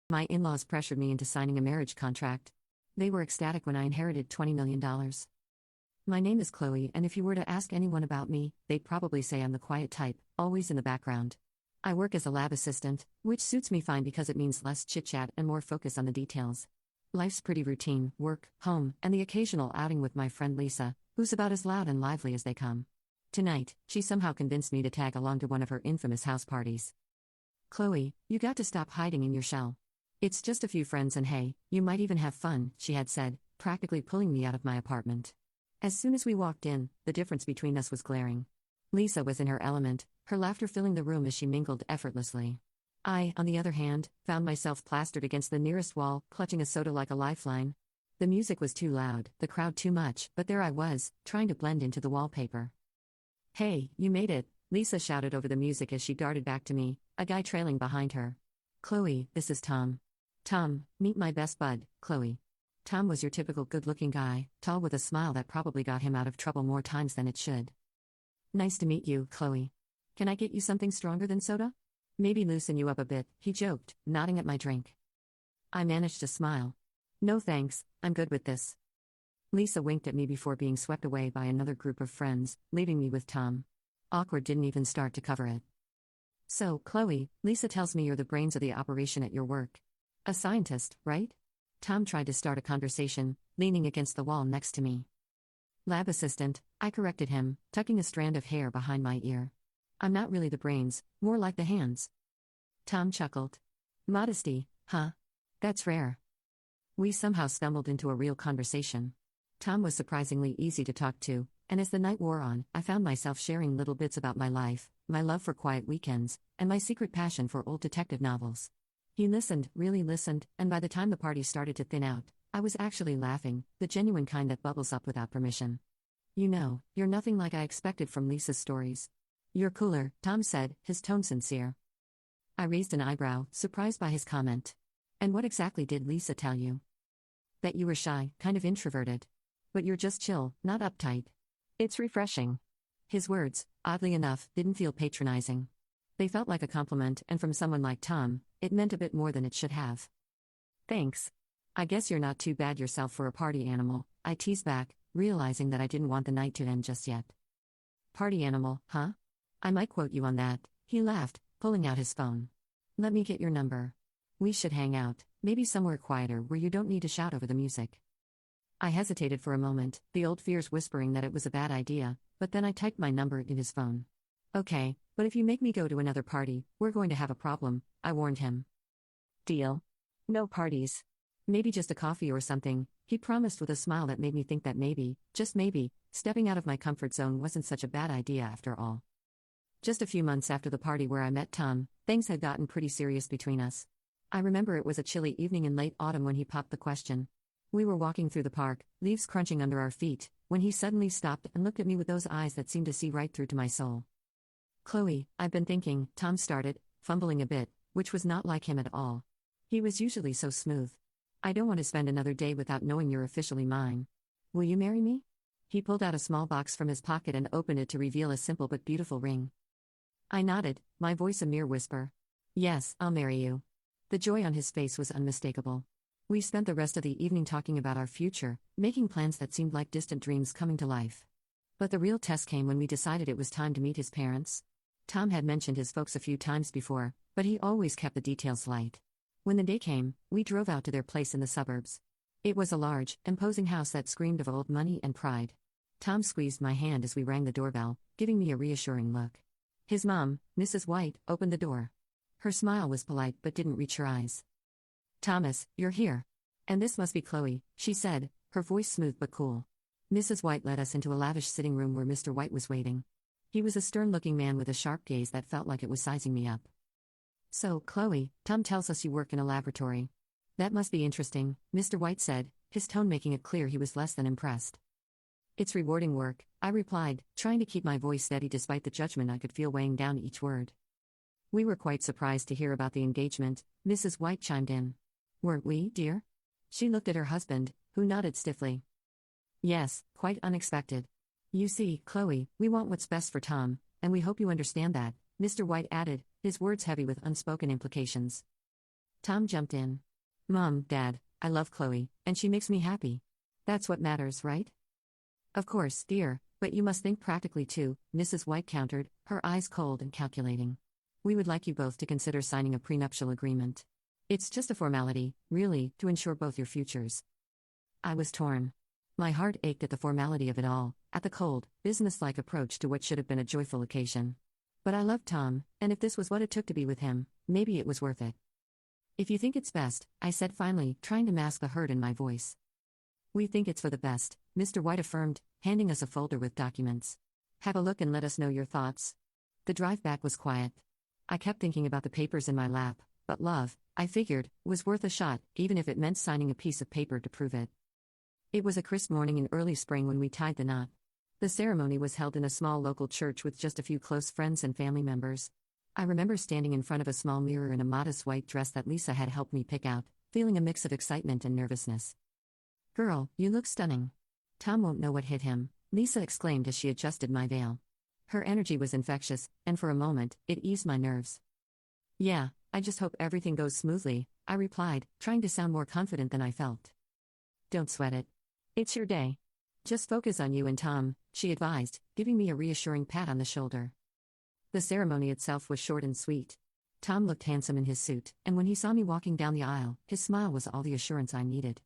My in-laws pressured me into signing a marriage contract. They were ecstatic when I inherited $20 million. My name is Chloe, and if you were to ask anyone about me, they'd probably say I'm the quiet type, always in the background. I work as a lab assistant, which suits me fine because it means less chit-chat and more focus on the details. Life's pretty routine: work, home, and the occasional outing with my friend Lisa, who's about as loud and lively as they come. Tonight, she somehow convinced me to tag along to one of her infamous house parties. "Chloe, you got to stop hiding in your shell. It's just a few friends and hey, you might even have fun," she had said, practically pulling me out of my apartment. As soon as we walked in, the difference between us was glaring. Lisa was in her element, her laughter filling the room as she mingled effortlessly. I, on the other hand, found myself plastered against the nearest wall, clutching a soda like a lifeline. The music was too loud, the crowd too much, but there I was, trying to blend into the wallpaper. "Hey, you made it," Lisa shouted over the music as she darted back to me, a guy trailing behind her. "Chloe, this is Tom. Tom, meet my best bud, Chloe." Tom was your typical good-looking guy, tall with a smile that probably got him out of trouble more times than it should. "Nice to meet you, Chloe. Can I get you something stronger than soda? Maybe loosen you up a bit," he joked, nodding at my drink. I managed to smile. "No thanks, I'm good with this." Lisa winked at me before being swept away by another group of friends, leaving me with Tom. Awkward didn't even start to cover it. "So, Chloe, Lisa tells me you're the brains of the operation at your work. A scientist, right?" Tom tried to start a conversation, leaning against the wall next to me. "Lab assistant," I corrected him, tucking a strand of hair behind my ear. "I'm not really the brains, more like the hands." Tom chuckled. "Modesty, huh? That's rare." We somehow stumbled into a real conversation. Tom was surprisingly easy to talk to, and as the night wore on, I found myself sharing little bits about my life, my love for quiet weekends, and my secret passion for old detective novels. He listened, really listened, and by the time the party started to thin out, I was actually laughing, the genuine kind that bubbles up without permission. "You know, you're nothing like I expected from Lisa's stories. You're cooler," Tom said, his tone sincere. I raised an eyebrow, surprised by his comment. "And what exactly did Lisa tell you?" "That you were shy, kind of introverted. But you're just chill, not uptight. It's refreshing." His words, oddly enough, didn't feel patronizing. They felt like a compliment, and from someone like Tom, it meant a bit more than it should have. "Thanks. I guess you're not too bad yourself for a party animal," I teased back, realizing that I didn't want the night to end just yet. "Party animal, huh? I might quote you on that," he laughed, pulling out his phone. "Let me get your number. We should hang out, maybe somewhere quieter where you don't need to shout over the music." I hesitated for a moment, the old fears whispering that it was a bad idea, but then I typed my number in his phone. "Okay, but if you make me go to another party, we're going to have a problem," I warned him. "Deal. No parties. Maybe just a coffee or something," he promised with a smile that made me think that maybe, just maybe, stepping out of my comfort zone wasn't such a bad idea after all. Just a few months after the party where I met Tom, things had gotten pretty serious between us. I remember it was a chilly evening in late autumn when he popped the question. We were walking through the park, leaves crunching under our feet, when he suddenly stopped and looked at me with those eyes that seemed to see right through to my soul. "Chloe, I've been thinking," Tom started, fumbling a bit, which was not like him at all. He was usually so smooth. "I don't want to spend another day without knowing you're officially mine. Will you marry me?" He pulled out a small box from his pocket and opened it to reveal a simple but beautiful ring. I nodded, my voice a mere whisper. "Yes, I'll marry you." The joy on his face was unmistakable. We spent the rest of the evening talking about our future, making plans that seemed like distant dreams coming to life. But the real test came when we decided it was time to meet his parents. Tom had mentioned his folks a few times before, but he always kept the details light. When the day came, we drove out to their place in the suburbs. It was a large, imposing house that screamed of old money and pride. Tom squeezed my hand as we rang the doorbell, giving me a reassuring look. His mom, Mrs. White, opened the door. Her smile was polite but didn't reach her eyes. "Thomas, you're here. And this must be Chloe," she said, her voice smooth but cool. Mrs. White led us into a lavish sitting room where Mr. White was waiting. He was a stern-looking man with a sharp gaze that felt like it was sizing me up. "So, Chloe, Tom tells us you work in a laboratory. That must be interesting," Mr. White said, his tone making it clear he was less than impressed. "It's rewarding work," I replied, trying to keep my voice steady despite the judgment I could feel weighing down each word. "We were quite surprised to hear about the engagement," Mrs. White chimed in. "Weren't we, dear?" She looked at her husband, who nodded stiffly. "Yes, quite unexpected. You see, Chloe, we want what's best for Tom, and we hope you understand that," Mr. White added, his words heavy with unspoken implications. Tom jumped in. Mom, Dad, I love Chloe, and she makes me happy. That's what matters, right? Of course, dear, but you must think practically too, Mrs. White countered, her eyes cold and calculating. We would like you both to consider signing a prenuptial agreement. It's just a formality, really, to ensure both your futures. I was torn. My heart ached at the formality of it all, at the cold, businesslike approach to what should have been a joyful occasion. But I loved Tom, and if this was what it took to be with him, maybe it was worth it. If you think it's best, I said finally, trying to mask the hurt in my voice. We think it's for the best, Mr. White affirmed, handing us a folder with documents. Have a look and let us know your thoughts. The drive back was quiet. I kept thinking about the papers in my lap, but love, I figured, was worth a shot, even if it meant signing a piece of paper to prove it. It was a crisp morning in early spring when we tied the knot. The ceremony was held in a small local church with just a few close friends and family members. I remember standing in front of a small mirror in a modest white dress that Lisa had helped me pick out, feeling a mix of excitement and nervousness. Girl, you look stunning. Tom won't know what hit him, Lisa exclaimed as she adjusted my veil. Her energy was infectious, and for a moment, it eased my nerves. Yeah, I just hope everything goes smoothly, I replied, trying to sound more confident than I felt. Don't sweat it. It's your day. Just focus on you and Tom, she advised, giving me a reassuring pat on the shoulder. The ceremony itself was short and sweet. Tom looked handsome in his suit, and when he saw me walking down the aisle, his smile was all the assurance I needed.